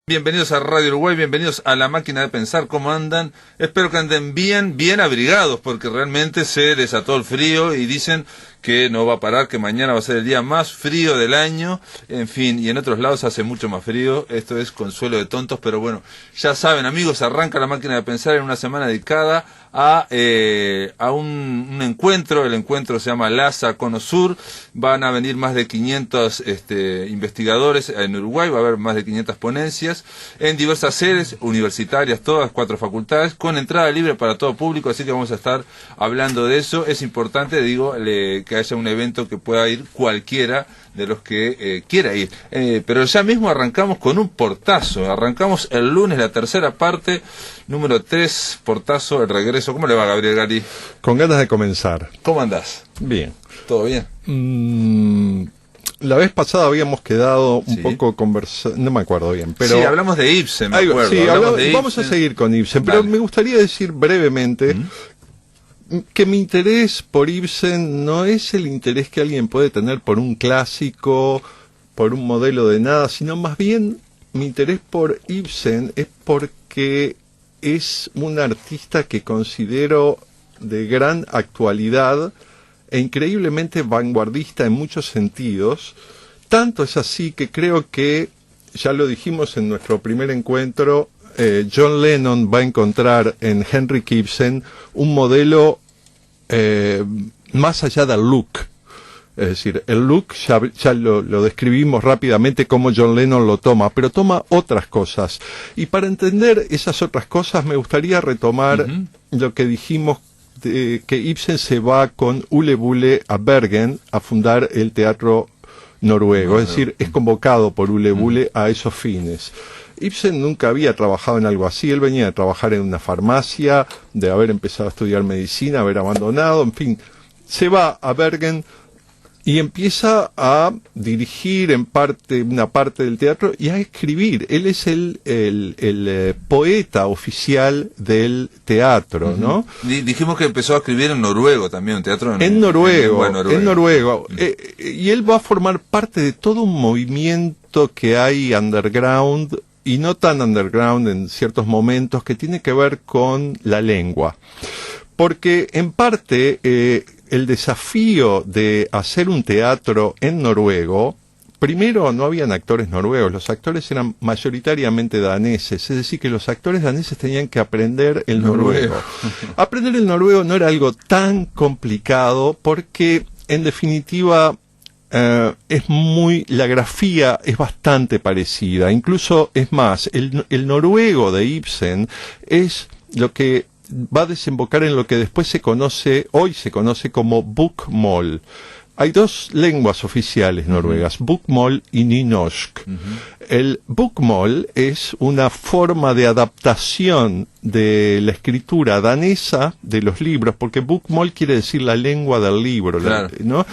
Bienvenidos a Radio Uruguay, bienvenidos a La Máquina de Pensar. ¿Cómo andan? Espero que anden bien abrigados, porque realmente se desató el frío y dicen que no va a parar, que mañana va a ser el día más frío del año. En fin, y en otros lados hace mucho más frío. Esto es consuelo de tontos, pero bueno, ya saben, amigos, arranca La Máquina de Pensar en una semana dedicada a un encuentro. El encuentro se llama LASA Cono Sur. Van a venir más de 500 investigadores en Uruguay, va a haber más de 500 ponencias en diversas sedes universitarias, todas 4 facultades, con entrada libre para todo público, así que vamos a estar hablando de eso. Es importante, digo, que haya un evento que pueda ir cualquiera de los que quiera ir. Pero ya mismo arrancamos con un portazo. Arrancamos el lunes la tercera parte, número 3, portazo, el regreso. ¿Cómo le va, Gabriel Gali? Con ganas de comenzar. ¿Cómo andás? Bien. ¿Todo bien? La vez pasada habíamos quedado un poco conversando, no me acuerdo bien, pero... Sí, hablamos de Ibsen, me acuerdo. Sí, de Ibsen. Vamos a seguir con Ibsen, pero me gustaría decir brevemente que mi interés por Ibsen no es el interés que alguien puede tener por un clásico, por un modelo de nada, sino más bien mi interés por Ibsen es porque es un artista que considero de gran actualidad e increíblemente vanguardista en muchos sentidos. Tanto es así que creo que, ya lo dijimos en nuestro primer encuentro, John Lennon va a encontrar en Henrik Ibsen un modelo más allá del look. Es decir, el look ya lo describimos rápidamente cómo John Lennon lo toma, pero toma otras cosas. Y para entender esas otras cosas me gustaría retomar lo que dijimos, que Ibsen se va con Ole Bulle a Bergen a fundar el teatro noruego, es decir, es convocado por Ole Bulle a esos fines. Ibsen nunca había trabajado en algo así, él venía de trabajar en una farmacia, de haber empezado a estudiar medicina, haber abandonado, en fin, se va a Bergen y empieza a dirigir una parte del teatro y a escribir. Él es el poeta oficial del teatro, ¿no? Dijimos que empezó a escribir en noruego también, un teatro en noruego. Y él va a formar parte de todo un movimiento que hay underground, y no tan underground en ciertos momentos, que tiene que ver con la lengua. Porque, en parte, el desafío de hacer un teatro en noruego, primero no habían actores noruegos, los actores eran mayoritariamente daneses, es decir, que los actores daneses tenían que aprender el noruego. Aprender el noruego no era algo tan complicado porque, en definitiva, la grafía es bastante parecida, incluso es más, el noruego de Ibsen es lo que va a desembocar en lo que después hoy se conoce como bokmål. Hay 2 lenguas oficiales noruegas, bokmål y nynorsk. El bokmål es una forma de adaptación de la escritura danesa de los libros, porque bokmål quiere decir la lengua del libro, claro. ¿No?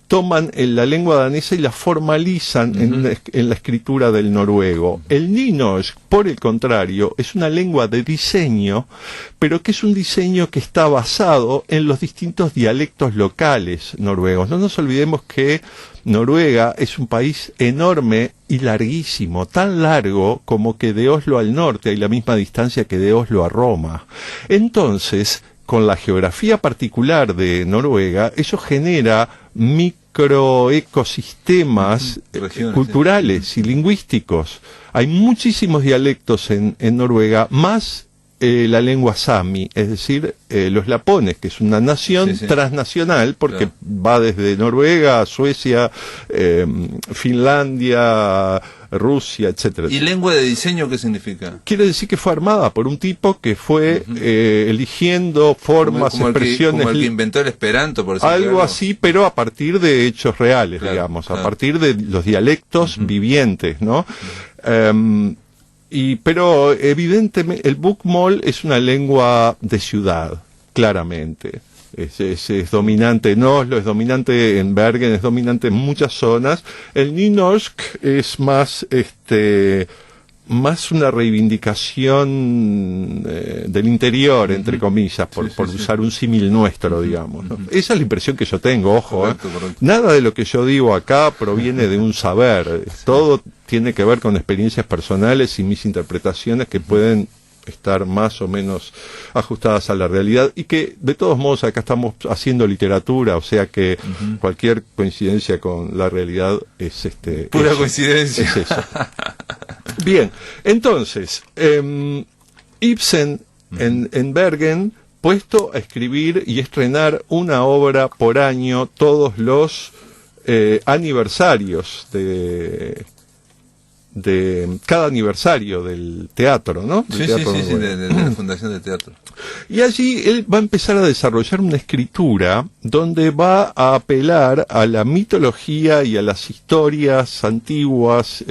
Toman la lengua danesa y la formalizan en la escritura del noruego. El nynorsk, por el contrario, es una lengua de diseño, pero que es un diseño que está basado en los distintos dialectos locales noruegos. No nos olvidemos que Noruega es un país enorme y larguísimo, tan largo como que de Oslo al norte hay la misma distancia que de Oslo a Roma. Entonces, con la geografía particular de Noruega, eso genera microecosistemas culturales y lingüísticos. Hay muchísimos dialectos en Noruega, más la lengua sami, es decir, los lapones, que es una nación transnacional, porque va desde Noruega a Suecia, Finlandia, Rusia, etcétera. ¿Y lengua de diseño qué significa? Quiere decir que fue armada por un tipo que fue eligiendo formas, expresiones... Como el que inventó el Esperanto, por decirlo algo así, pero a partir de hechos reales, digamos, a partir de los dialectos vivientes, ¿no? Pero evidentemente el bokmål es una lengua de ciudad, claramente. Es dominante en Oslo, es dominante en Bergen, es dominante en muchas zonas. El nynorsk es más más una reivindicación del interior, entre comillas, por usar un símil nuestro, digamos, ¿no? Esa es la impresión que yo tengo, ojo. Correcto. Nada de lo que yo digo acá proviene de un saber. Todo tiene que ver con experiencias personales y mis interpretaciones que pueden estar más o menos ajustadas a la realidad, y que de todos modos acá estamos haciendo literatura, o sea que cualquier coincidencia con la realidad es pura coincidencia. Es eso. Bien, entonces Ibsen en Bergen, puesto a escribir y estrenar una obra por año todos los aniversarios de cada aniversario del teatro, ¿no? De la Fundación de Teatro. Y allí él va a empezar a desarrollar una escritura donde va a apelar a la mitología y a las historias antiguas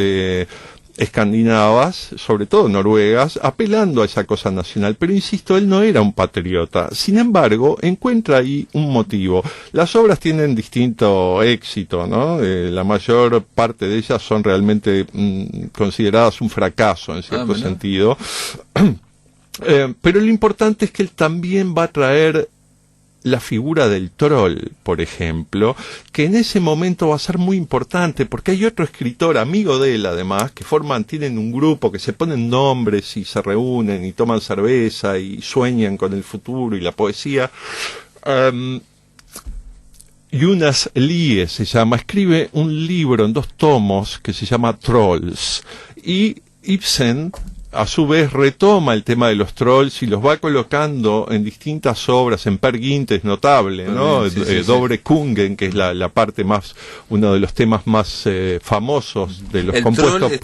escandinavas, sobre todo noruegas, apelando a esa cosa nacional. Pero insisto, él no era un patriota. Sin embargo, encuentra ahí un motivo. Las obras tienen distinto éxito, ¿no? La mayor parte de ellas son realmente consideradas un fracaso, en cierto sentido. Pero lo importante es que él también va a traer la figura del troll, por ejemplo, que en ese momento va a ser muy importante, porque hay otro escritor, amigo de él además, que tienen un grupo, que se ponen nombres y se reúnen y toman cerveza y sueñan con el futuro y la poesía. Jonas Lie se llama, escribe un libro en 2 tomos que se llama Trolls, y Ibsen a su vez retoma el tema de los trolls y los va colocando en distintas obras. En Peer Gynt es notable, ¿no? Dobre Kungen, que es la parte más, uno de los temas más famosos de los compuestos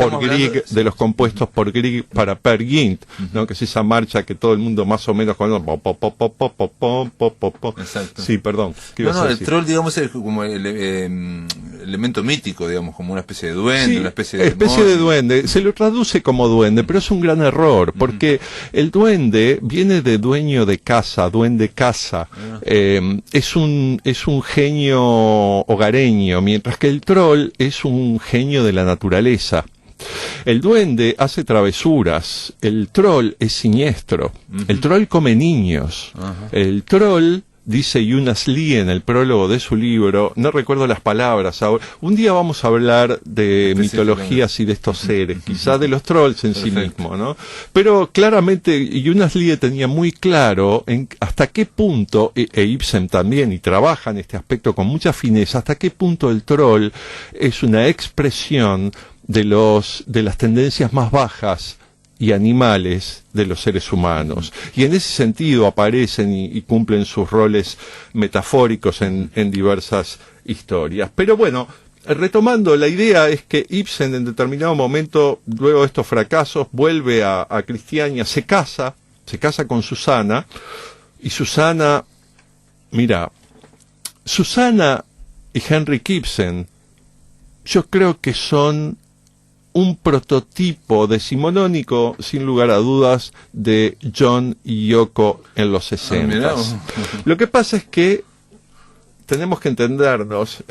por Grieg, para Peer Gynt, ¿no? Que es esa marcha que todo el mundo más o menos conoce. Exacto. Sí, perdón. El troll, digamos, es como el elemento mítico, digamos, como una especie de duende, una especie de duende. Se lo traduce como duende, pero es un gran error, porque el duende viene de dueño de casa, duende casa. Es un genio hogareño, mientras que el troll es un genio de la naturaleza. El duende hace travesuras, el troll es siniestro, el troll come niños, el troll, dice Jonas Lie en el prólogo de su libro, no recuerdo las palabras ahora, un día vamos a hablar de mitologías y de estos seres, quizá de los trolls en sí mismos, ¿no? Pero claramente Jonas Lie tenía muy claro hasta qué punto, e Ibsen también, y trabaja en este aspecto con mucha fineza, hasta qué punto el troll es una expresión de las tendencias más bajas y animales de los seres humanos. Y en ese sentido aparecen y cumplen sus roles metafóricos en diversas historias. Pero bueno, retomando, la idea es que Ibsen en determinado momento, luego de estos fracasos, vuelve a Cristiania, se casa con Susana, y Susana y Henrik Ibsen, yo creo que son un prototipo decimonónico, sin lugar a dudas, de John y Yoko en los 60. Lo que pasa es que tenemos que entendernos,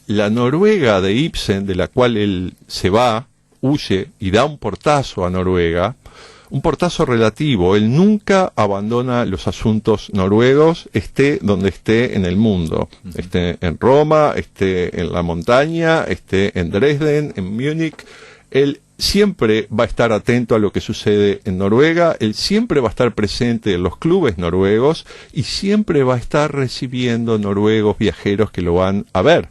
la Noruega de Ibsen, de la cual él se va, huye y da un portazo a Noruega, un portazo relativo. Él nunca abandona los asuntos noruegos, esté donde esté en el mundo. Esté en Roma, esté en la montaña, esté en Dresden, en Múnich. Él siempre va a estar atento a lo que sucede en Noruega, él siempre va a estar presente en los clubes noruegos y siempre va a estar recibiendo noruegos viajeros que lo van a ver,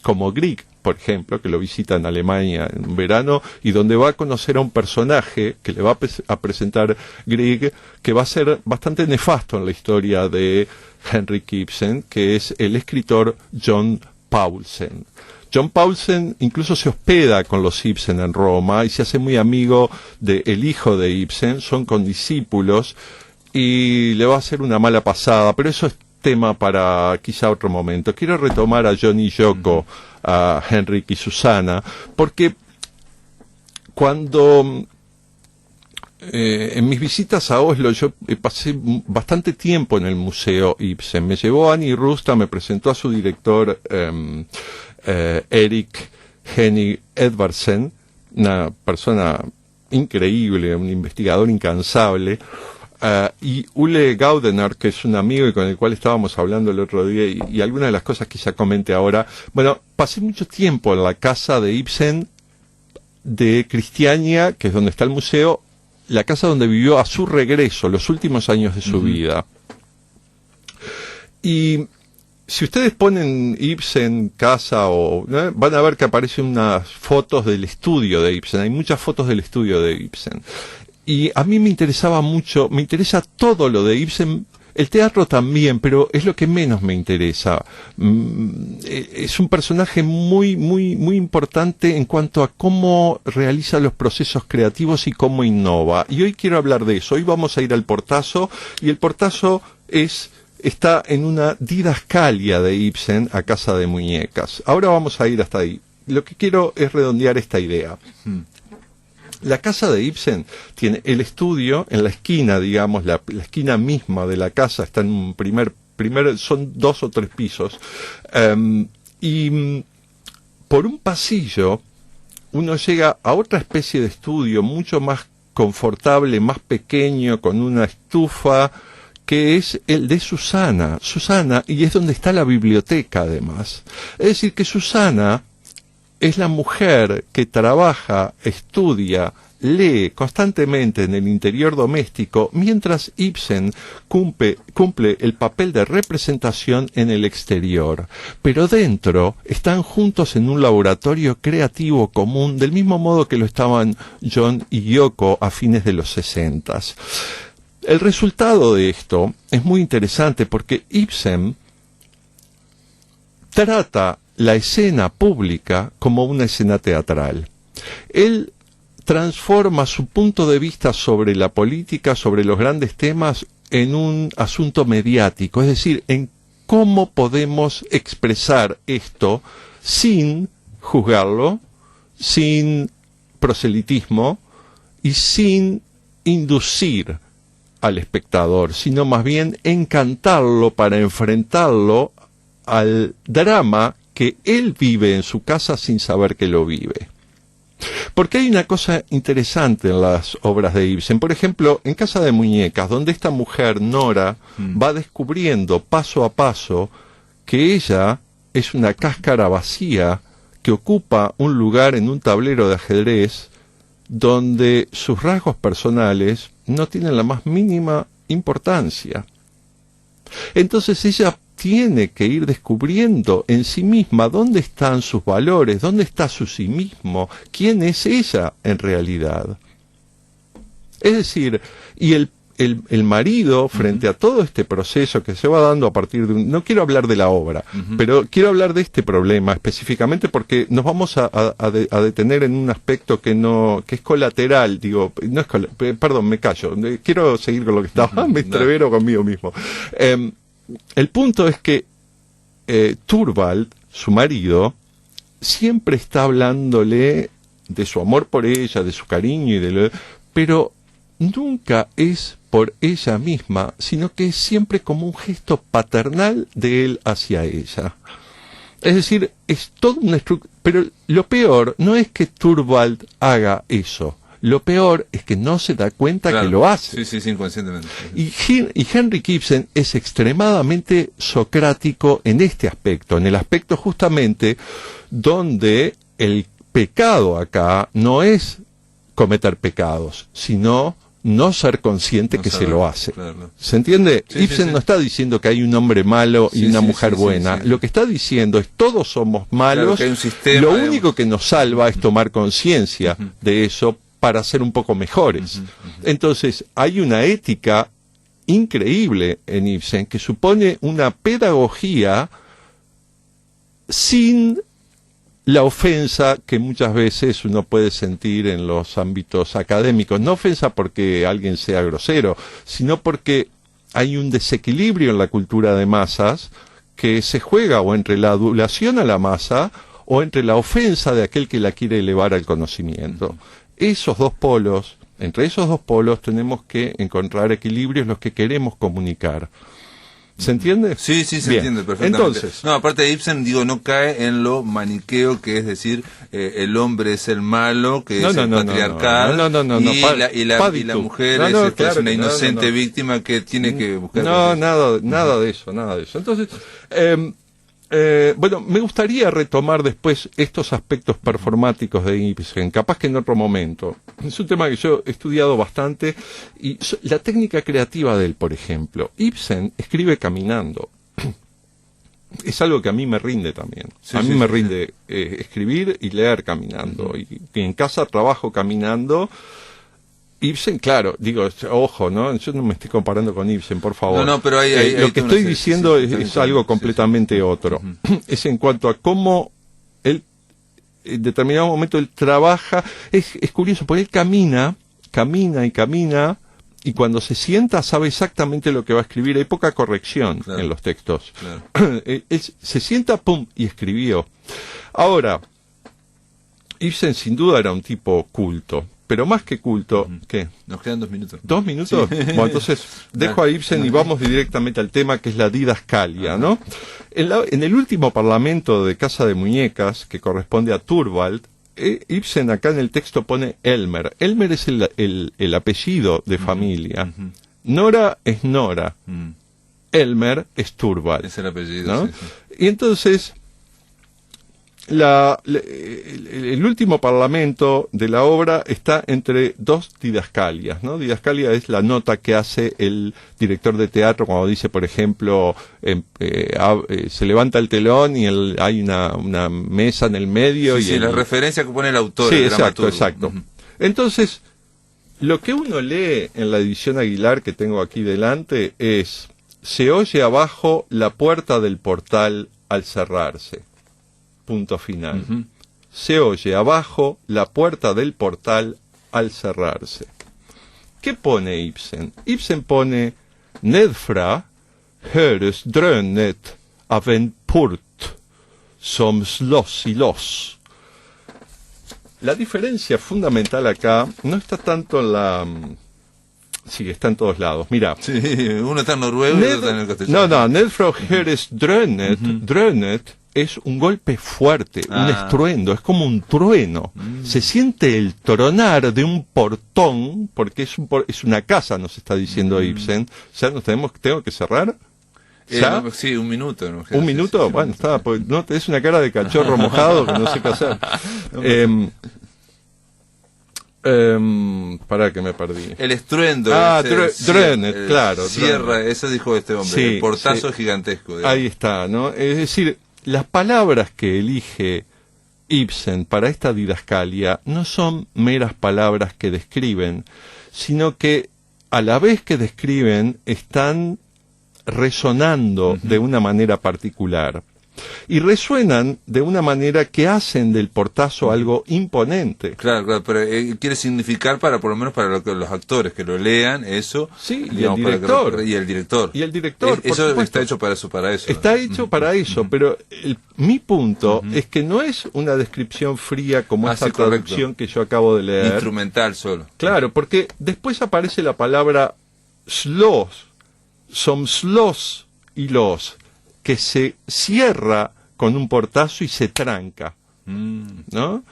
como Grieg, por ejemplo, que lo visita en Alemania en verano y donde va a conocer a un personaje que le va a presentar Grieg, que va a ser bastante nefasto en la historia de Henrik Ibsen, que es el escritor John Paulsen. John Paulsen incluso se hospeda con los Ibsen en Roma y se hace muy amigo del hijo de Ibsen, son condiscípulos y le va a hacer una mala pasada, pero eso es tema para quizá otro momento. Quiero retomar a John y Yoko, a Henrik y Susana, porque cuando en mis visitas a Oslo yo pasé bastante tiempo en el Museo Ibsen. Me llevó Annie Rusta, me presentó a su director Erik Henning Edvardsen, una persona increíble, un investigador incansable, y Ule Gaudener, que es un amigo y con el cual estábamos hablando el otro día, y algunas de las cosas que ya comenté ahora. Bueno, pasé mucho tiempo en la casa de Ibsen de Cristiania, que es donde está el museo, la casa donde vivió a su regreso, los últimos años de su vida. Y si ustedes ponen Ibsen casa van a ver que aparecen unas fotos del estudio de Ibsen. Hay muchas fotos del estudio de Ibsen. Y a mí me interesaba mucho, me interesa todo lo de Ibsen, el teatro también, pero es lo que menos me interesa. Es un personaje muy, muy, muy importante en cuanto a cómo realiza los procesos creativos y cómo innova. Y hoy quiero hablar de eso. Hoy vamos a ir al Portazo, y el Portazo está en una didascalia de Ibsen a Casa de Muñecas. Ahora vamos a ir hasta ahí. Lo que quiero es redondear esta idea. La casa de Ibsen tiene el estudio en la esquina, digamos, la esquina misma de la casa está en un primer son 2 o 3 pisos, y por un pasillo uno llega a otra especie de estudio mucho más confortable, más pequeño, con una estufa, que es el de Susana, y es donde está la biblioteca además. Es decir, que Susana es la mujer que trabaja, estudia, lee constantemente en el interior doméstico, mientras Ibsen cumple el papel de representación en el exterior. Pero dentro están juntos en un laboratorio creativo común, del mismo modo que lo estaban John y Yoko a fines de los 60. El resultado de esto es muy interesante porque Ibsen trata la escena pública como una escena teatral. Él transforma su punto de vista sobre la política, sobre los grandes temas, en un asunto mediático, es decir, en cómo podemos expresar esto sin juzgarlo, sin proselitismo y sin inducir al espectador, sino más bien encantarlo para enfrentarlo al drama que él vive en su casa sin saber que lo vive. Porque hay una cosa interesante en las obras de Ibsen. Por ejemplo, en Casa de Muñecas, donde esta mujer, Nora, va descubriendo paso a paso que ella es una cáscara vacía que ocupa un lugar en un tablero de ajedrez donde sus rasgos personales no tienen la más mínima importancia. Entonces ella tiene que ir descubriendo en sí misma dónde están sus valores, dónde está su sí mismo, quién es ella en realidad. Es decir, y el marido, frente a todo este proceso que se va dando a partir de no quiero hablar de la obra, pero quiero hablar de este problema específicamente porque nos vamos a detener en un aspecto que es colateral, no es perdón, me callo, quiero seguir con lo que estaba, me entrevero conmigo mismo. El punto es que Thorvald, su marido, siempre está hablándole de su amor por ella, de su cariño, pero nunca es por ella misma, sino que es siempre como un gesto paternal de él hacia ella. Es decir, es todo una estructura. Pero lo peor no es que Thorvald haga eso. Lo peor es que no se da cuenta que lo hace. Sí, inconscientemente. Y Henrik Ibsen es extremadamente socrático en este aspecto, en el aspecto justamente donde el pecado acá no es cometer pecados, sino no ser consciente que se lo hace. Claro. ¿Se entiende? Sí, Ibsen no está diciendo que hay un hombre malo y una mujer buena. Lo que está diciendo es todos somos malos. Claro, que hay un sistema, lo único que nos salva es tomar conciencia de eso para ser un poco mejores. Entonces, hay una ética increíble en Ibsen que supone una pedagogía sin la ofensa que muchas veces uno puede sentir en los ámbitos académicos. No ofensa porque alguien sea grosero, sino porque hay un desequilibrio en la cultura de masas que se juega o entre la adulación a la masa o entre la ofensa de aquel que la quiere elevar al conocimiento. Esos dos polos, entre esos dos polos tenemos que encontrar equilibrios los que queremos comunicar. ¿Se entiende? Sí, se Bien. entiende perfectamente. Entonces, no, aparte de Ibsen, no cae en lo maniqueo, que es decir, el hombre es el malo, que es el patriarcal, y la mujer es una inocente víctima que tiene que buscar... nada de eso. Entonces, bueno, me gustaría retomar después estos aspectos performáticos de Ibsen, capaz que en otro momento. Es un tema que yo he estudiado bastante, y la técnica creativa de él, por ejemplo. Ibsen escribe caminando. Es algo que a mí me rinde también. A mí me rinde escribir y leer caminando. Y en casa trabajo caminando. Ibsen, claro, digo, ojo, ¿no? Yo no me estoy comparando con Ibsen, por favor. No, pero lo que estoy diciendo es algo completamente otro. Es en cuanto a cómo él, en determinado momento, él trabaja. Es curioso, porque él camina, y cuando se sienta sabe exactamente lo que va a escribir. Hay poca corrección en los textos. Claro. Él se sienta, pum, y escribió. Ahora, Ibsen sin duda era un tipo culto. Pero más que culto, ¿qué? Nos quedan 2 minutos. ¿2 minutos? Sí. Bueno, entonces dejo a Ibsen y vamos directamente al tema, que es la didascalia, ¿no? En el último parlamento de Casa de Muñecas, que corresponde a Thorvald, Ibsen acá en el texto pone Elmer. Elmer es el apellido de familia. Nora es Nora. Elmer es Thorvald. Es el apellido, ¿no? Sí. Y entonces... el último parlamento de la obra está entre 2 didascalias, ¿no? Didascalia es la nota que hace el director de teatro cuando dice, por ejemplo, se levanta el telón y hay una mesa en el medio. Sí, la referencia que pone el autor. Sí, exacto. Entonces, lo que uno lee en la edición Aguilar que tengo aquí delante es: se oye abajo la puerta del portal al cerrarse. Punto final. Se oye abajo la puerta del portal al cerrarse. ¿Qué pone Ibsen? Ibsen pone Nedfra höres drönet av en port som slås i loss. La diferencia fundamental acá no está tanto en la... Sí, está en todos lados. Mira. Sí, uno está en noruego y otro está en el castellano. No, Nedfra höres drönet, drönet es un golpe fuerte, un estruendo, es como un trueno. Se siente el tronar de un portón, porque es una casa, nos está diciendo Ibsen. ¿Ya tengo que cerrar? ¿Ya? Sí, 1 minuto. ¿No? ¿Un minuto? Sí, bueno, está, pues, no, tenés una cara de cachorro mojado que no sé qué hacer. Para que me perdí. El estruendo. Drönet, claro. Cierra, eso dijo este hombre, sí, el portazo gigantesco. Digamos. Ahí está, ¿no? Es decir, las palabras que elige Ibsen para esta didascalia no son meras palabras que describen, sino que a la vez que describen están resonando de una manera particular. Y resuenan de una manera que hacen del portazo algo imponente. Claro, pero quiere significar por lo menos para los actores que lo lean eso. Sí, digamos, y el director. Eso está hecho para eso. Está hecho para eso, pero mi punto es que no es una descripción fría como esta traducción que yo acabo de leer. Instrumental solo. Claro, porque después aparece la palabra slås, som slås y los, que se cierra con un portazo y se tranca, ¿no?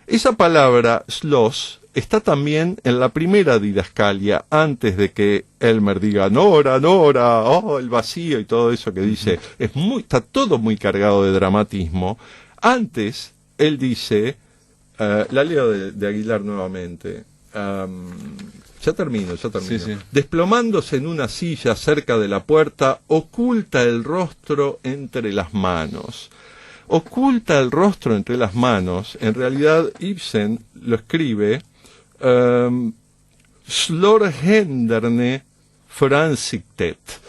Esa palabra slås está también en la primera didascalia, antes de que Elmer diga Nora, oh, el vacío y todo eso que dice. Está todo muy cargado de dramatismo. Antes, él dice, la leo de Aguilar nuevamente, ya termino. Sí. Desplomándose en una silla cerca de la puerta, oculta el rostro entre las manos. Oculta el rostro entre las manos. En realidad, Ibsen lo escribe slår händerna för ansiktet.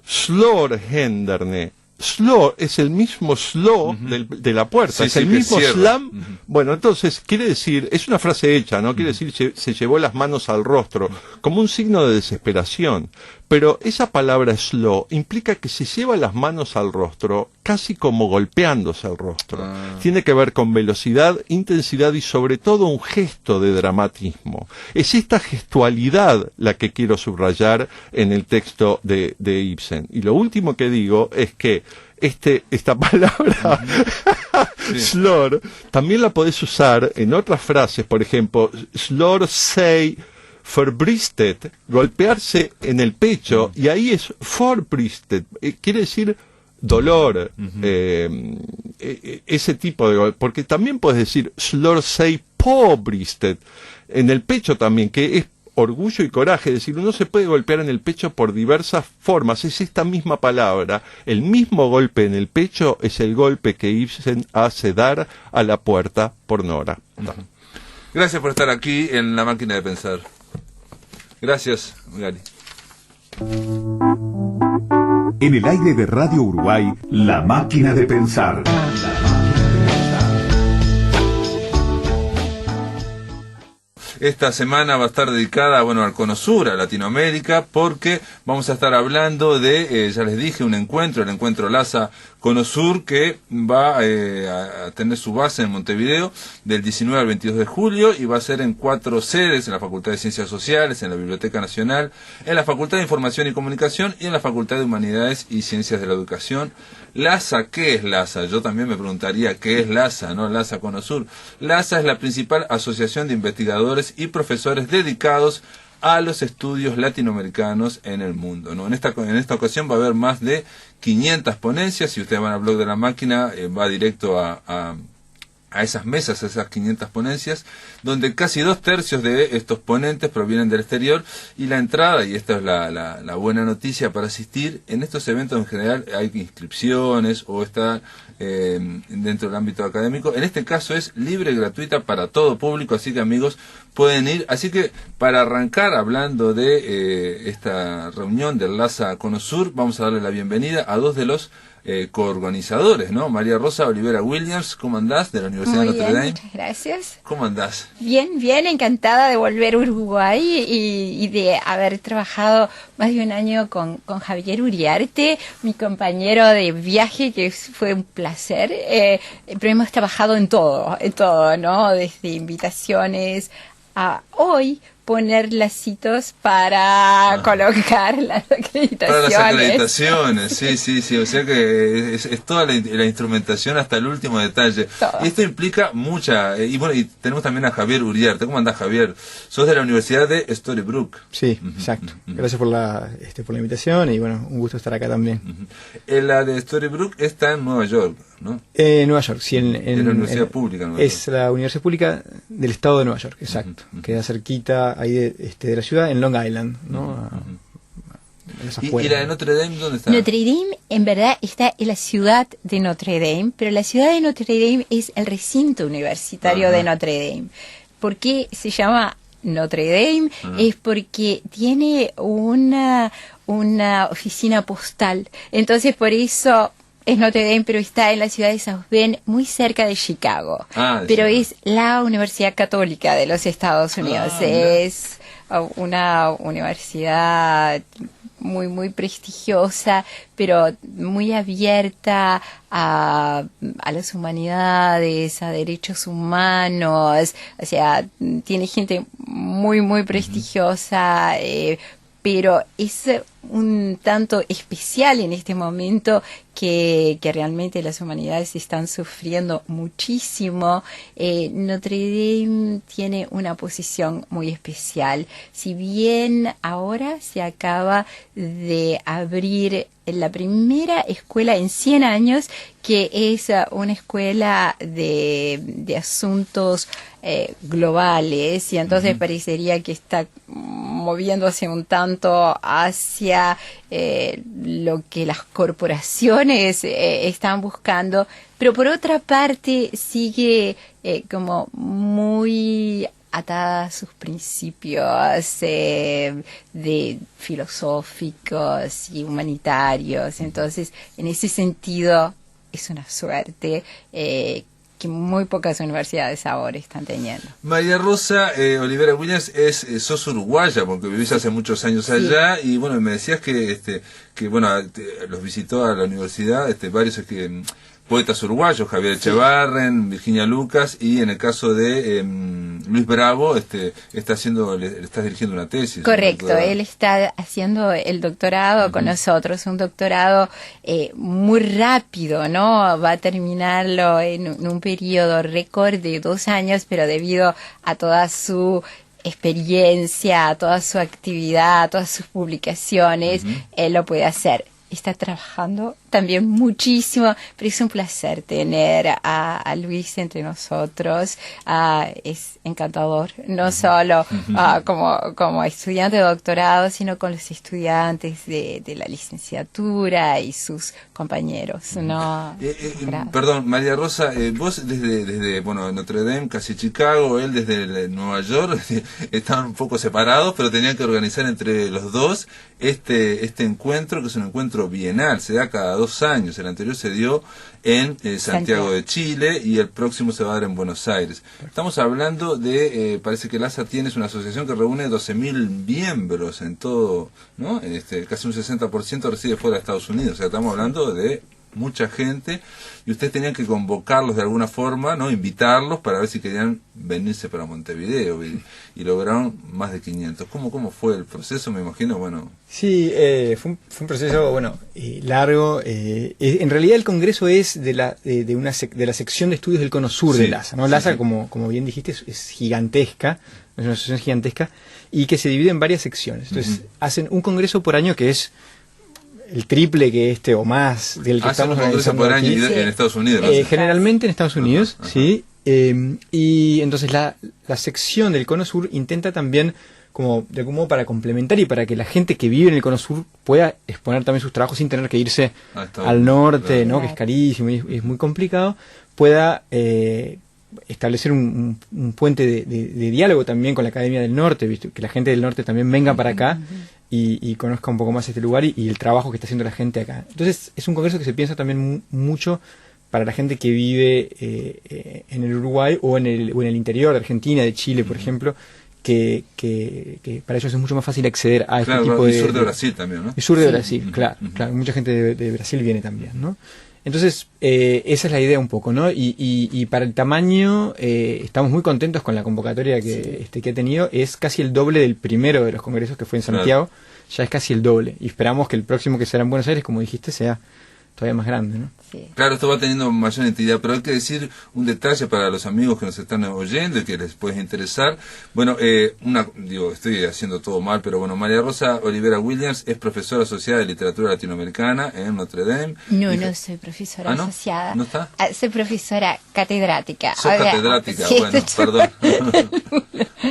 Slår händerna. Slå es el mismo slå de la puerta, es el mismo slam. Bueno, entonces, quiere decir, es una frase hecha, ¿no? Quiere decir, se llevó las manos al rostro, como un signo de desesperación. Pero esa palabra slå implica que se lleva las manos al rostro casi como golpeándose el rostro. Tiene que ver con velocidad, intensidad y sobre todo un gesto de dramatismo. Es esta gestualidad la que quiero subrayar en el texto de Ibsen. Y lo último que digo es que esta palabra slår también la podés usar en otras frases, por ejemplo, slår sig förbristet, golpearse en el pecho, y ahí es förbristet, quiere decir dolor, ese tipo de golpe, porque también puedes decir slår sig på bröstet, en el pecho también, que es orgullo y coraje, es decir, uno se puede golpear en el pecho por diversas formas, es esta misma palabra, el mismo golpe en el pecho es el golpe que Ibsen hace dar a la puerta por Nora. Gracias por estar aquí en La Máquina de Pensar. Gracias, Gali. En el aire de Radio Uruguay, La Máquina de Pensar. Esta semana va a estar dedicada, al Cono Sur, a Latinoamérica, porque vamos a estar hablando de, ya les dije, el encuentro LASA Cono Sur, que va a tener su base en Montevideo del 19 al 22 de julio y va a ser en 4 sedes, en la Facultad de Ciencias Sociales, en la Biblioteca Nacional, en la Facultad de Información y Comunicación y en la Facultad de Humanidades y Ciencias de la Educación. LASA, ¿qué es LASA? Yo también me preguntaría, ¿qué es LASA, no? LASA Cono Sur. LASA es la principal asociación de investigadores y profesores dedicados a los estudios latinoamericanos en el mundo, ¿no? En esta ocasión va a haber más de 500 ponencias. Si ustedes van al blog de La Máquina, va directo a esas mesas, a esas 500 ponencias, donde casi 2/3 de estos ponentes provienen del exterior, y la entrada, y esta es la buena noticia para asistir, en estos eventos en general hay inscripciones o está dentro del ámbito académico. En este caso es libre y gratuita para todo público, así que amigos, pueden ir. Así que para arrancar hablando de esta reunión del LASA Cono Sur, vamos a darle la bienvenida a dos de los coorganizadores, ¿no? María Rosa Olivera Williams, ¿cómo andás? De la Universidad de Notre Dame. Muchas gracias. ¿Cómo andás? Bien, encantada de volver a Uruguay y de haber trabajado más de un año con Javier Uriarte, mi compañero de viaje, que fue un placer, pero hemos trabajado en todo, ¿no? Desde invitaciones a hoy poner lacitos para colocar las acreditaciones. Para las acreditaciones, sí. O sea que es toda la instrumentación hasta el último detalle. Todo. Y esto implica mucha... y tenemos también a Javier Uriarte. ¿Cómo andás, Javier? Sos de la Universidad de Storybrooke. Sí, exacto. Gracias por la invitación y un gusto estar acá también. La de Storybrooke está en Nueva York, ¿no? Nueva York, sí. En la Universidad Pública. Es la Universidad Pública del Estado de Nueva York, exacto. Queda cerquita ahí de la ciudad, en Long Island, ¿no? ¿Y la de Notre Dame dónde está? Notre Dame en verdad está en la ciudad de Notre Dame, pero la ciudad de Notre Dame es el recinto universitario de Notre Dame. ¿Por qué se llama Notre Dame? Es porque tiene una oficina postal, entonces por eso es Notre Dame, pero está en la ciudad de South Bend, muy cerca de Chicago. Pero es la Universidad Católica de los Estados Unidos. Es una universidad muy, muy prestigiosa, pero muy abierta a las humanidades, a derechos humanos. O sea, tiene gente muy, muy prestigiosa, pero es un tanto especial en este momento que realmente las humanidades están sufriendo muchísimo. Notre Dame tiene una posición muy especial. Si bien ahora se acaba de abrir la primera escuela en 100 años, que es una escuela de asuntos globales, y entonces parecería que está moviéndose un tanto hacia lo que las corporaciones están buscando, pero por otra parte sigue como muy atada a sus principios de filosóficos y humanitarios. Entonces, en ese sentido, es una suerte que muy pocas universidades ahora están teniendo. María Rosa Olivera Williams, sos uruguaya porque vivís hace muchos años allá, y bueno, me decías que bueno, los visitó a la universidad varios poetas uruguayos, Javier Echevarren, Virginia Lucas, y en el caso de Luis Bravo, estás dirigiendo una tesis. Correcto, él está haciendo el doctorado con nosotros, un doctorado muy rápido, ¿no? Va a terminarlo en un periodo récord de 2 años, pero debido a toda su experiencia, a toda su actividad, a todas sus publicaciones, él lo puede hacer. Está trabajando también muchísimo, pero es un placer tener a Luis entre nosotros. Es encantador, no solo como estudiante de doctorado, sino con los estudiantes de la licenciatura y sus compañeros, ¿no? Perdón, María Rosa, vos desde Notre Dame, casi Chicago, él desde Nueva York, estaban un poco separados, pero tenían que organizar entre los dos este encuentro, que es un encuentro bienal, se da cada 2 años. El anterior se dio en Santiago de Chile y el próximo se va a dar en Buenos Aires. Estamos hablando de, parece que LASA tiene una asociación que reúne 12.000 miembros en todo, ¿no? Casi un 60% reside fuera de Estados Unidos, o sea, estamos hablando de mucha gente, y ustedes tenían que convocarlos de alguna forma, ¿no? Invitarlos para ver si querían venirse para Montevideo, y lograron más de 500. ¿Cómo fue el proceso? Me imagino, bueno... Sí, fue un proceso, largo. En realidad el congreso es de la sección de estudios del Cono Sur de LASA, ¿no? LASA, como bien dijiste, es gigantesca, es una asociación gigantesca, y que se divide en varias secciones. Entonces, hacen un congreso por año que es el triple que o más del que estamos organizando por año aquí. en Estados Unidos, ¿no? Generalmente en Estados Unidos, sí. Y entonces la sección del Cono Sur intenta también, como de algún modo, para complementar y para que la gente que vive en el Cono Sur pueda exponer también sus trabajos sin tener que irse al norte, ¿no? Que es carísimo y es muy complicado, pueda establecer un puente de diálogo también con la Academia del Norte, ¿viste? Que la gente del norte también venga para acá y conozca un poco más este lugar y el trabajo que está haciendo la gente acá. Entonces es un congreso que se piensa también mucho para la gente que vive en el Uruguay o en el interior de Argentina, de Chile, por ejemplo, que para ellos es mucho más fácil acceder a este tipo de... Y sur de Brasil también, ¿no? Y sur de Brasil, claro, mucha gente de Brasil viene también, ¿no? Entonces, esa es la idea un poco, ¿no? Y para el tamaño, estamos muy contentos con la convocatoria que ha tenido. Es casi el doble del primero de los congresos que fue en Santiago. Ya es casi el doble. Y esperamos que el próximo, que será en Buenos Aires, como dijiste, sea todavía más grande, ¿no? Sí. Claro, esto va teniendo mayor entidad, pero hay que decir un detalle para los amigos que nos están oyendo y que les puede interesar. Bueno, estoy haciendo todo mal, pero bueno, María Rosa Olivera Williams es profesora asociada de literatura latinoamericana en Notre Dame. No soy profesora ¿no? asociada. ¿No está? Soy profesora catedrática. Sos catedrática, sí, bueno, perdón.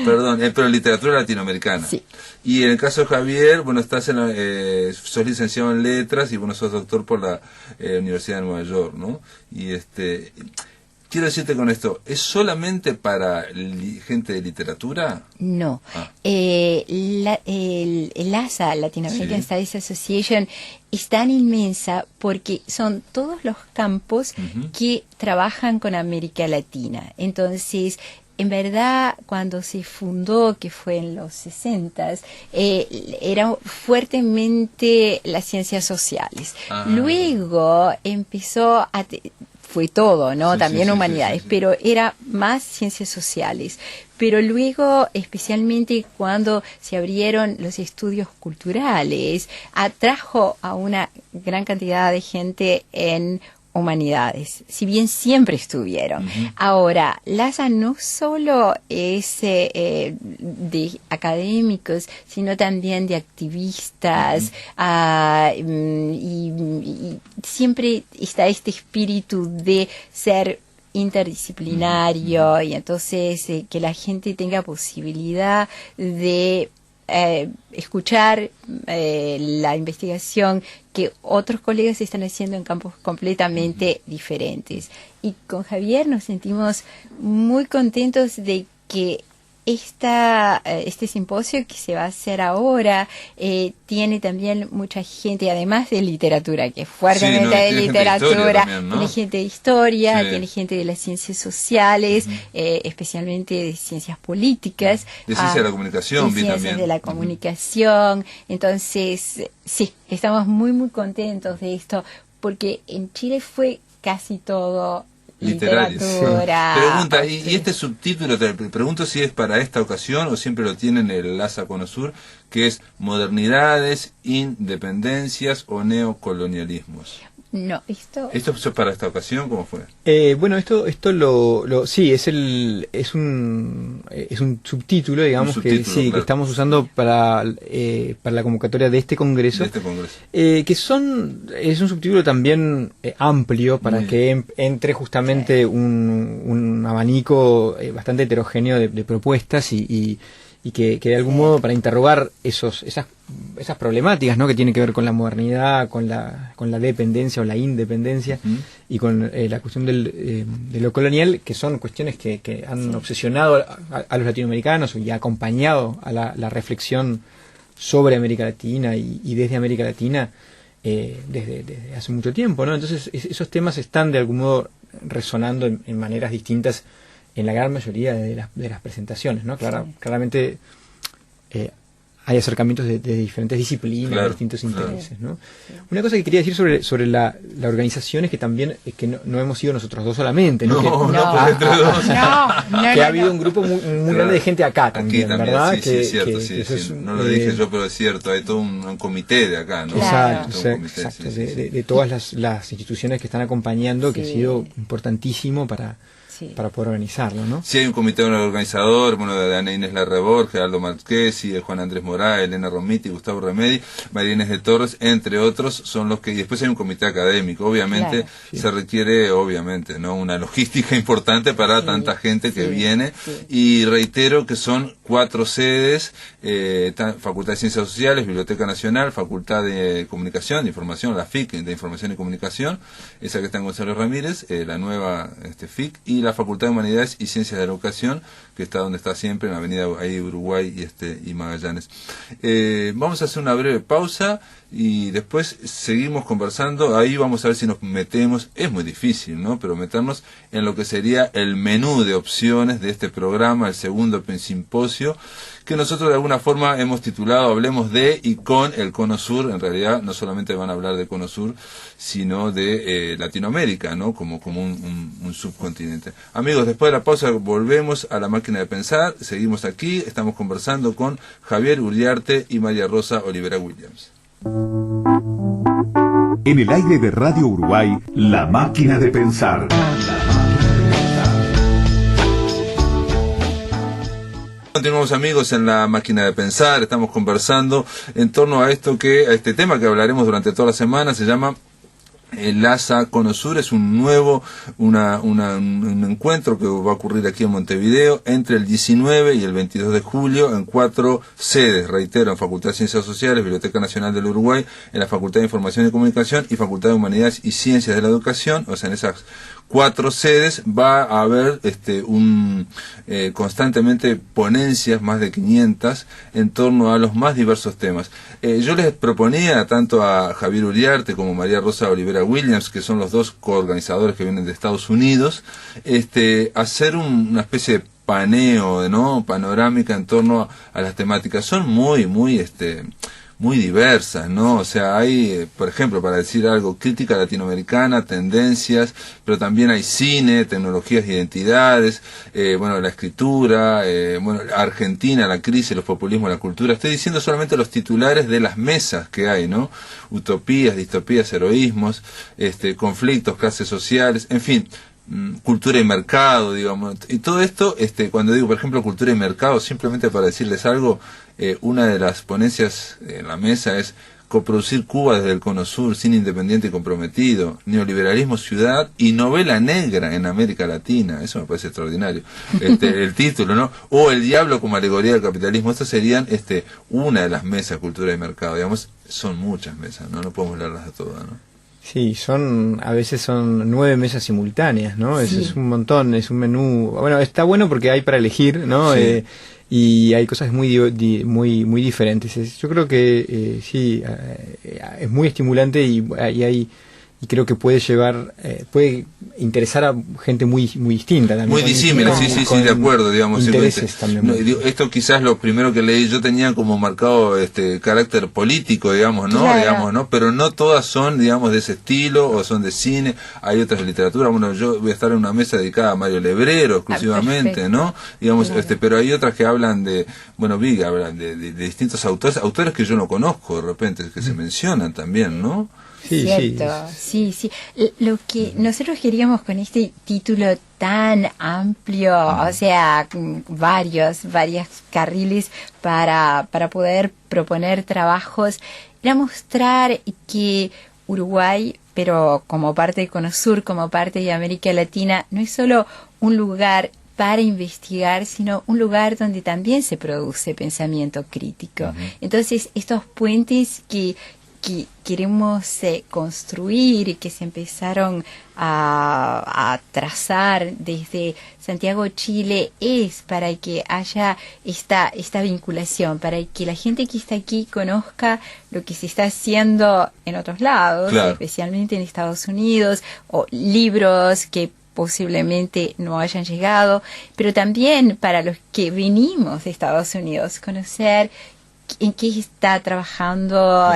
Perdón, pero en literatura latinoamericana. Sí. Y en el caso de Javier, bueno, sos licenciado en letras y bueno, sos doctor por la Universidad de Nueva York, ¿no? Y quiero decirte con esto, ¿es solamente para gente de literatura? No. El LASA, Latin American Studies Association, es tan inmensa porque son todos los campos que trabajan con América Latina. Entonces, en verdad, cuando se fundó, que fue en los 60s, era fuertemente las ciencias sociales. Luego empezó fue todo, ¿no? También humanidades, pero era más ciencias sociales. Pero luego, especialmente cuando se abrieron los estudios culturales, atrajo a una gran cantidad de gente en humanidades, si bien siempre estuvieron. Ahora, LASA no solo es de académicos, sino también de activistas, y siempre está este espíritu de ser interdisciplinario, y entonces que la gente tenga posibilidad de escuchar la investigación que otros colegas están haciendo en campos completamente diferentes. Y con Javier nos sentimos muy contentos de que este simposio que se va a hacer ahora tiene también mucha gente, además de literatura, que es fuertemente de literatura, también, ¿no? Tiene gente de historia, tiene gente de las ciencias sociales, especialmente de ciencias políticas. De ciencia de la comunicación, de ciencias de la comunicación. Entonces, sí, estamos muy, muy contentos de esto, porque en Chile fue casi todo literarios. literatura. Sí. Pregunta, ¿y este subtítulo, te pregunto si es para esta ocasión o siempre lo tienen el LASA Conosur, que es Modernidades, Independencias o Neocolonialismos? No, ¿Esto es para esta ocasión? ¿Cómo fue? Bueno, esto sí, es un subtítulo, digamos, claro, que estamos usando para la convocatoria de este congreso. Que es un subtítulo también amplio para que entre justamente un abanico bastante heterogéneo de propuestas y que de algún modo para interrogar esas problemáticas, ¿no?, que tienen que ver con la modernidad, con la dependencia o la independencia y con la cuestión de lo colonial, que son cuestiones que han obsesionado a los latinoamericanos y acompañado a la reflexión sobre América Latina y desde América Latina desde hace mucho tiempo, ¿no? Entonces esos temas están de algún modo resonando en maneras distintas en la gran mayoría de las presentaciones, ¿no? Claramente hay acercamientos de diferentes disciplinas, de distintos intereses, ¿no? Sí. Una cosa que quería decir sobre la organización es que también que no hemos sido nosotros dos solamente, ¿no? Que ha habido un grupo muy grande de gente acá también, ¿verdad? Sí, es cierto, no lo dije yo, pero es cierto, hay todo un comité de acá, ¿no? Exacto, de todas las instituciones que están acompañando, que ha sido importantísimo para poder organizarlo, ¿no? Sí, hay un comité organizador, de Ana Inés Larrebor, Geraldo Marquesi, de Juan Andrés Morá, Elena Romiti, Gustavo Remedi, María Inés de Torres, entre otros, son los que... Y después hay un comité académico. Obviamente se requiere, ¿no?, una logística importante para tanta gente que viene. Y reitero que son 4 sedes, Facultad de Ciencias Sociales, Biblioteca Nacional, Facultad de Comunicación, de Información, la FIC, de Información y Comunicación, esa que está en Gonzalo Ramírez, la nueva FIC, y la Facultad de Humanidades y Ciencias de la Educación, que está donde está siempre, en la avenida ahí Uruguay y Magallanes. Vamos a hacer una breve pausa y después seguimos conversando. Ahí vamos a ver si nos metemos, es muy difícil, ¿no?, pero meternos en lo que sería el menú de opciones de este programa, el segundo simposio, que nosotros de alguna forma hemos titulado Hablemos de y con el Cono Sur. En realidad no solamente van a hablar de Cono Sur, sino de Latinoamérica, ¿no?, como un subcontinente. Amigos, después de la pausa volvemos a la máquina de pensar, seguimos aquí, estamos conversando con Javier Uriarte y María Rosa Olivera Williams. En el aire de Radio Uruguay, la máquina de pensar. Continuamos, amigos, en la máquina de pensar. Estamos conversando en torno a este tema que hablaremos durante toda la semana. Se llama el LASA Cono Sur. Es un encuentro que va a ocurrir aquí en Montevideo entre el 19 y el 22 de julio en 4 sedes, reitero, en Facultad de Ciencias Sociales, Biblioteca Nacional del Uruguay, en la Facultad de Información y Comunicación y Facultad de Humanidades y Ciencias de la Educación. O sea, en esas 4 sedes va a haber constantemente ponencias, más de 500, en torno a los más diversos temas. Yo les proponía tanto a Javier Uriarte como María Rosa Olivera Williams, que son los dos coorganizadores que vienen de Estados Unidos, hacer una especie de paneo, ¿no?, panorámica en torno a las temáticas. Son muy diversas, ¿no? O sea, hay, por ejemplo, para decir algo, crítica latinoamericana, tendencias, pero también hay cine, tecnologías e identidades, la escritura, Argentina, la crisis, los populismos, la cultura. Estoy diciendo solamente los titulares de las mesas que hay, ¿no? Utopías, distopías, heroísmos, conflictos, clases sociales, en fin, cultura y mercado, digamos. Y todo esto, cuando digo, por ejemplo, cultura y mercado, simplemente para decirles algo, una de las ponencias en la mesa es coproducir Cuba desde el Cono Sur, cine independiente y comprometido, neoliberalismo, ciudad y novela negra en América Latina. Eso me parece extraordinario. El título, ¿no? O El diablo como alegoría del capitalismo. Estas serían una de las mesas, cultura y mercado. Digamos, son muchas mesas, ¿no? No podemos hablarlas de todas, ¿no? Sí, a veces son 9 mesas simultáneas, ¿no? Sí. Es un montón, es un menú. Bueno, está bueno porque hay para elegir, ¿no? Sí. y hay cosas muy diferentes. Yo creo que sí, es muy estimulante y creo que puede puede interesar a gente muy distinta también. Muy disímil, sí, de acuerdo, digamos. Intereses también. Esto quizás lo primero que leí, yo tenía como marcado carácter político, digamos, ¿no? Claro. Digamos, ¿no? Pero no todas son, digamos, de ese estilo o son de cine. Hay otras de literatura. Bueno, yo voy a estar en una mesa dedicada a Mario Lebrero exclusivamente, perfecto. ¿no? Digamos, Claro. pero hay otras que hablan hablan de distintos autores que yo no conozco de repente, que se mencionan también, ¿no? Sí, Cierto, sí. Lo que nosotros queríamos con este título tan amplio, o sea, varios carriles para poder proponer trabajos, era mostrar que Uruguay, pero como parte de Conosur, como parte de América Latina, no es solo un lugar para investigar, sino un lugar donde también se produce pensamiento crítico. Entonces, estos puentes que queremos construir y que se empezaron a trazar desde Santiago, Chile, es para que haya esta vinculación, para que la gente que está aquí conozca lo que se está haciendo en otros lados, claro, especialmente en Estados Unidos, o libros que posiblemente no hayan llegado, pero también para los que venimos de Estados Unidos, conocer en qué está trabajando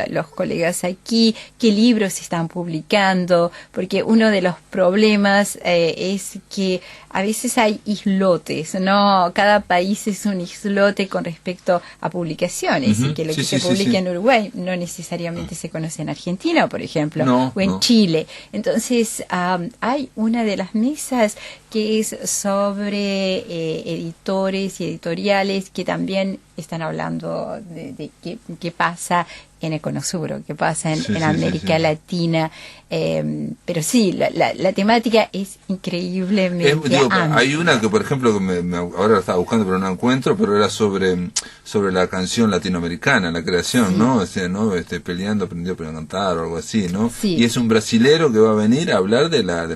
los colegas aquí, qué libros se están publicando, porque uno de los problemas es que a veces hay islotes, ¿no? Cada país es un islote con respecto a publicaciones, y que lo que se publica en Uruguay no necesariamente se conoce en Argentina, por ejemplo, o en Chile. Entonces, hay una de las mesas que es sobre editores y editoriales que también están hablando de qué pasa en Econosur, qué pasa en América Latina. Pero sí, la temática es increíblemente amplia. Hay una que, por ejemplo, que ahora la estaba buscando pero no encuentro, pero era sobre la canción latinoamericana, la creación, ¿no? O sea, ¿no? Peleando, aprendió a cantar o algo así, ¿no? Sí. Y es un brasilero que va a venir a hablar de la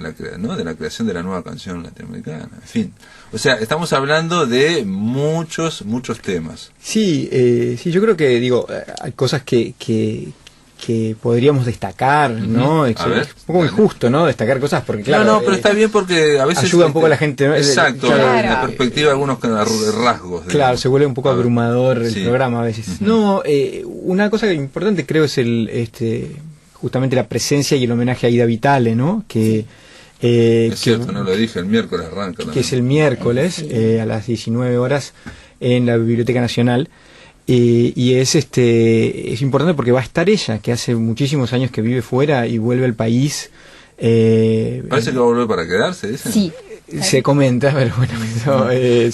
creación de la nueva canción latinoamericana, en fin. O sea, estamos hablando de muchos temas. Sí, yo creo que, hay cosas que podríamos destacar, ¿no? Es un poco injusto, ¿no? Destacar cosas porque, claro... No, pero está bien porque a veces... Ayuda un poco a la gente, ¿no? Exacto, la perspectiva de algunos rasgos. Claro, se vuelve un poco abrumador el programa a veces. No, una cosa importante creo es justamente la presencia y el homenaje a Ida Vitale, ¿no? Que... es cierto, no lo dije, el miércoles arranca también. Que es el miércoles a las 19 horas en la Biblioteca Nacional, y es importante porque va a estar ella, que hace muchísimos años que vive fuera y vuelve al país. Parece que va a volver para quedarse, ¿dicen? Sí. Se comenta, pero bueno,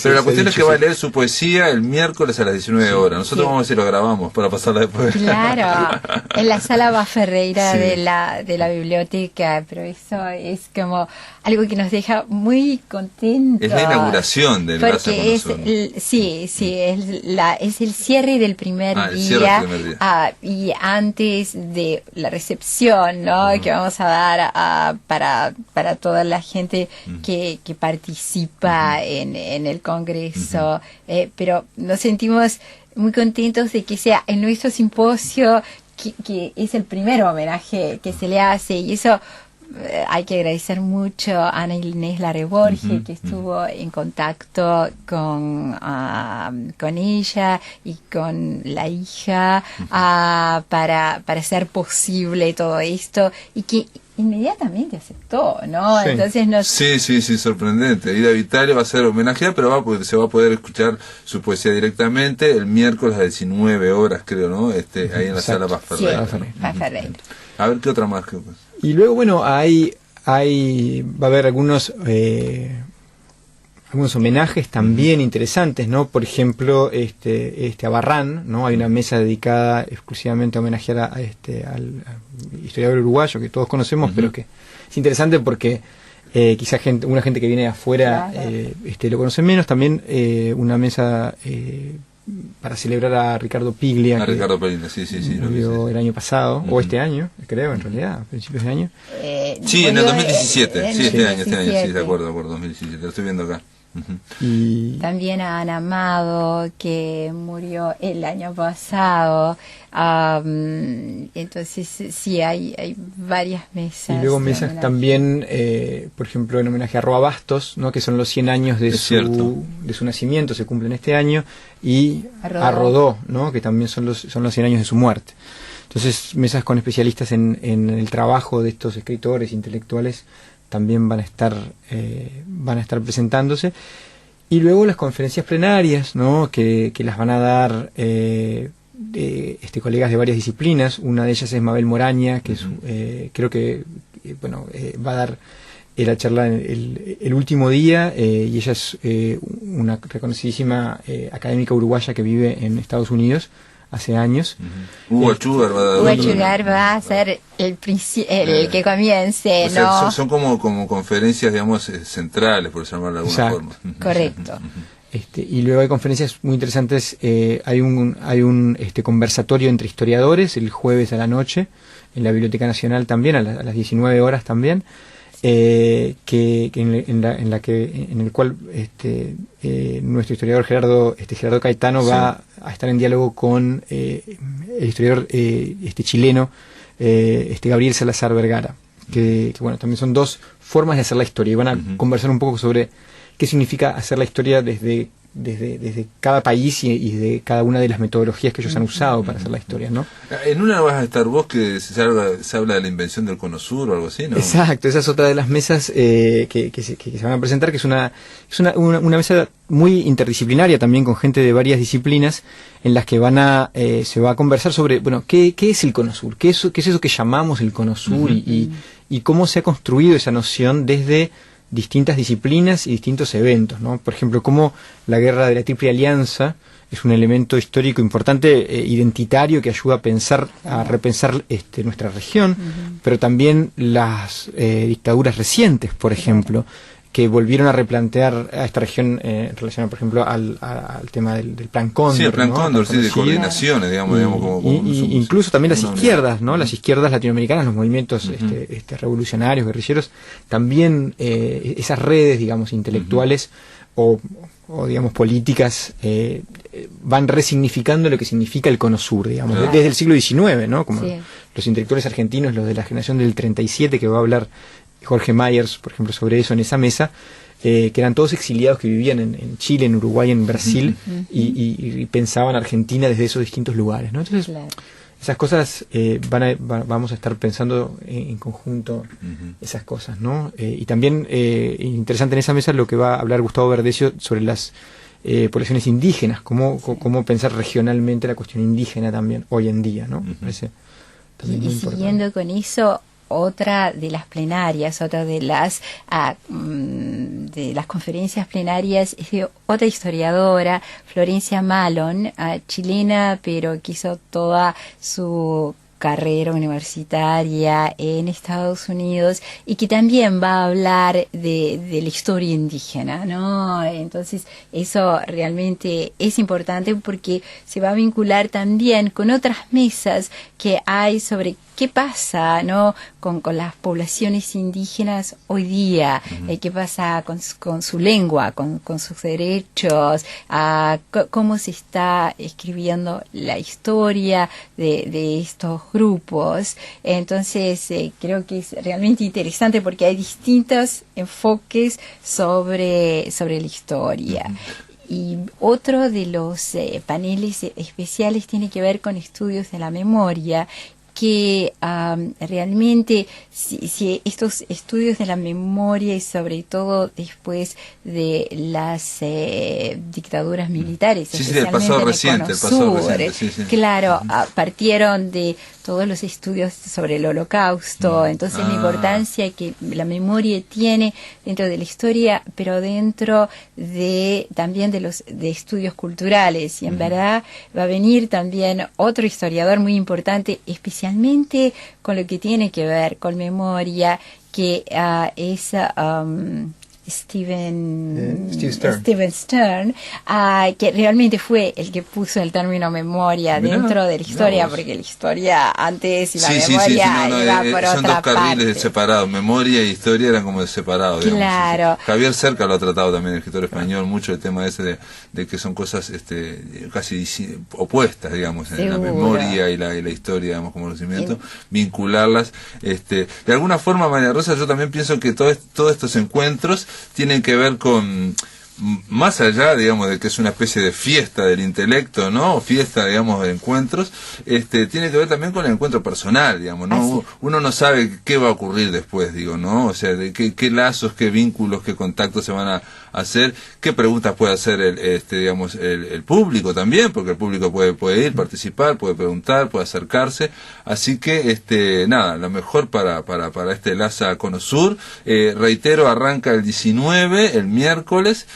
pero la cuestión es que va a leer su poesía el miércoles a las 19 horas. Nosotros vamos a ver si lo grabamos para pasarla después. Claro, en la sala Baferreira de la biblioteca, pero eso es como algo que nos deja muy contentos. Es la inauguración del porque es el cierre del primer día, y antes de la recepción, ¿no? Que vamos a dar para toda la gente que participa en el Congreso, pero nos sentimos muy contentos de que sea en nuestro simposio, que es el primer homenaje que se le hace, y eso hay que agradecer mucho a Ana Inés Larreborge, que estuvo en contacto con ella y con la hija para hacer posible todo esto, y que inmediatamente aceptó, ¿no? Sí. Entonces Sí, sorprendente. Ida Vitale va a ser homenajeada, pero se va a poder escuchar su poesía directamente el miércoles a 19 horas, creo, ¿no? Ahí en la sala Baferreira. A ver, ¿qué otra más? Y luego, bueno, va a haber algunos homenajes también interesantes, ¿no? Por ejemplo, a Barrán, ¿no? Hay una mesa dedicada exclusivamente a homenajear al historiador uruguayo que todos conocemos, pero que es interesante porque quizá una gente que viene de afuera lo conoce menos. También una mesa para celebrar a Ricardo Piglia. Ricardo Piglia, sí. Murió el año pasado, o este año, creo, en realidad, a principios de año. Sí, en el 2017. Este año, sí, de acuerdo, 2017, lo estoy viendo acá. Y también a Ana Amado, que murió el año pasado. Entonces, sí, hay varias mesas. Y luego mesas también, por ejemplo, en homenaje a Roa Bastos, ¿no? Que son los 100 años de su nacimiento, se cumplen este año, y a Rodó, ¿no? Que también son los 100 años de su muerte. Entonces, mesas con especialistas en el trabajo de estos escritores intelectuales también van a estar presentándose. Y luego las conferencias plenarias, ¿no? que las van a dar colegas de varias disciplinas. Una de ellas es Mabel Moraña, que es, creo que va a dar la charla el último día, y ella es una reconocidísima académica uruguaya que vive en Estados Unidos hace años. Hugo Achugar va a ser el que comience, o sea, ¿no? son como conferencias, digamos, centrales, por llamarlo de alguna forma. Correcto. Y luego hay conferencias muy interesantes. Hay un conversatorio entre historiadores el jueves a la noche en la Biblioteca Nacional también, a las 19 horas también, en el cual nuestro historiador Gerardo Caetano va a estar en diálogo con el historiador chileno Gabriel Salazar Vergara, que también son dos formas de hacer la historia, y van a conversar un poco sobre qué significa hacer la historia desde cada país y de cada una de las metodologías que ellos han usado para hacer la historia, ¿no? En una vas a estar vos, que se habla de la invención del Cono Sur o algo así, ¿no? Exacto, esa es otra de las mesas que se van a presentar, que es una mesa muy interdisciplinaria también, con gente de varias disciplinas, en las que se va a conversar sobre, qué es el Cono Sur, qué es eso que llamamos el Cono Sur, y cómo se ha construido esa noción desde distintas disciplinas y distintos eventos, ¿no? Por ejemplo, cómo la guerra de la Triple Alianza es un elemento histórico importante, identitario, que ayuda a repensar nuestra región, pero también las dictaduras recientes, por ejemplo, que volvieron a replantear a esta región relacionada, por ejemplo, al tema del Plan Cóndor. Sí, el Plan Cóndor, ¿no? de coordinaciones, digamos, incluso también las izquierdas, ¿no? Las izquierdas latinoamericanas, los movimientos revolucionarios, guerrilleros, también esas redes, digamos, intelectuales o digamos, políticas, van resignificando lo que significa el Cono Sur, digamos, desde el siglo XIX, ¿no? Como los intelectuales argentinos, los de la generación del 37, que va a hablar Jorge Myers, por ejemplo, sobre eso en esa mesa, que eran todos exiliados que vivían en Chile, en Uruguay, en Brasil, y pensaban Argentina desde esos distintos lugares, ¿no? Entonces, esas cosas vamos a estar pensando en conjunto, esas cosas, ¿no? Y también interesante en esa mesa lo que va a hablar Gustavo Verdecio sobre las poblaciones indígenas, cómo pensar regionalmente la cuestión indígena también hoy en día, ¿no? Me parece también muy importante. Siguiendo con eso, otra de las plenarias, otra de las conferencias plenarias es de otra historiadora, Florencia Malon, chilena, pero que hizo toda su carrera universitaria en Estados Unidos, y que también va a hablar de la historia indígena, ¿no? Entonces, eso realmente es importante, porque se va a vincular también con otras mesas que hay sobre qué pasa, ¿no? con las poblaciones indígenas hoy día, qué pasa con su lengua, con sus derechos, cómo se está escribiendo la historia de estos grupos. Entonces, creo que es realmente interesante, porque hay distintos enfoques sobre la historia. Y otro de los paneles especiales tiene que ver con estudios de la memoria, que realmente si estos estudios de la memoria, y sobre todo después de las dictaduras militares, el pasado reciente, claro, partieron de todos los estudios sobre el Holocausto, entonces la importancia que la memoria tiene dentro de la historia, pero dentro también de estudios culturales, y en verdad va a venir también otro historiador muy importante, especialmente con lo que tiene que ver con memoria, que es Steve Stern. Stern, que realmente fue el que puso el término memoria Mirá, dentro de la historia, vos. porque la historia antes y la Sí, memoria iba por son otra dos carriles parte. separados, memoria y historia eran como separados. Digamos, Claro. sí. Javier Cerca lo ha tratado también, el escritor español, mucho el tema ese de que son cosas casi opuestas, digamos, en la Seguro. memoria y la historia, digamos, como conocimiento, vincularlas. De alguna forma, María Rosa, yo también pienso que todos estos encuentros tienen que ver con, más allá, digamos, de que es una especie de fiesta del intelecto, ¿no? O fiesta, digamos, de encuentros, tiene que ver también con el encuentro personal, digamos, ¿no? Uno no sabe qué va a ocurrir después, digo, ¿no? O sea, de qué lazos, qué vínculos, qué contactos se van a hacer, qué preguntas puede hacer el público también, porque el público puede ir, participar, puede preguntar, puede acercarse, así que, nada, lo mejor para este Laza Conosur, reitero, arranca el 19, el miércoles,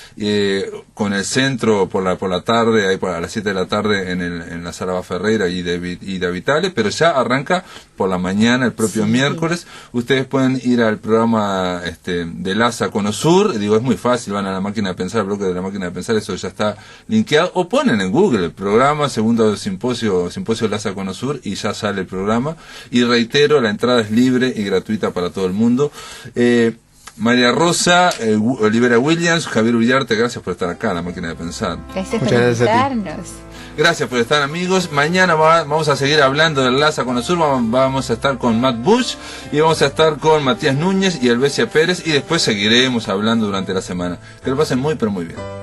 con el centro por la tarde, ahí a las 7 de la tarde en la Sala Ferreira y de Vitale, pero ya arranca por la mañana, el propio miércoles. Ustedes pueden ir al programa de Laza Conosur, digo, es muy fácil, van a la máquina de pensar, el bloque de la máquina de pensar, eso ya está linkeado, o ponen en Google el programa, segundo simposio Laza Conosur, y ya sale el programa. Y reitero, la entrada es libre y gratuita para todo el mundo. María Rosa, Olivera Williams, Javier Ullarte, gracias por estar acá en la máquina de pensar. Gracias por Muchas gracias a ti. invitarnos. Gracias por estar, amigos. Mañana vamos a seguir hablando del Laza Conosur. Vamos a estar con Matt Bush y vamos a estar con Matías Núñez y Elvesia Pérez, y después seguiremos hablando durante la semana. Que lo pasen muy, pero muy bien.